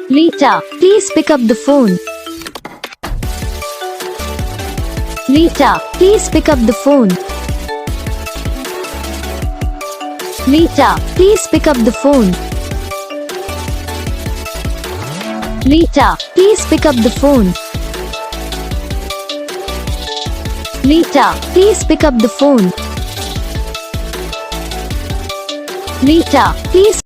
Rita, please pick up the phone. Rita, please pick up the phone. Rita, please pick up the phone. Rita, please pick up the phone. Rita, please pick up the phone. Rita, please.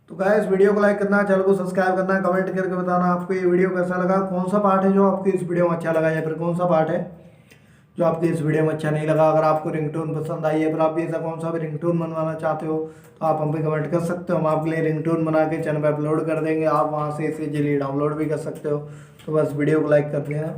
तो guys video को like करना, channel को subscribe करना, comment करके बताना आपको ये video कैसा लगा, कौन सा पार्ट है जो आपको इस वीडियो में अच्छा लगा या फिर कौन सा पार्ट है जो आपको इस वीडियो में अच्छा नहीं लगा। अगर आपको रिंगटोन पसंद आई है फिर आप भी ऐसा कौन सा भी रिंगटोन बनवाना चाहते हो तो आप हम पे कमेंट कर सकते हो। हम आपके लिए रिंगटोन बना के चैनल पर अपलोड कर देंगे, आप वहाँ से इसे इजीली डाउनलोड भी कर सकते हो। तो बस वीडियो को लाइक कर देना।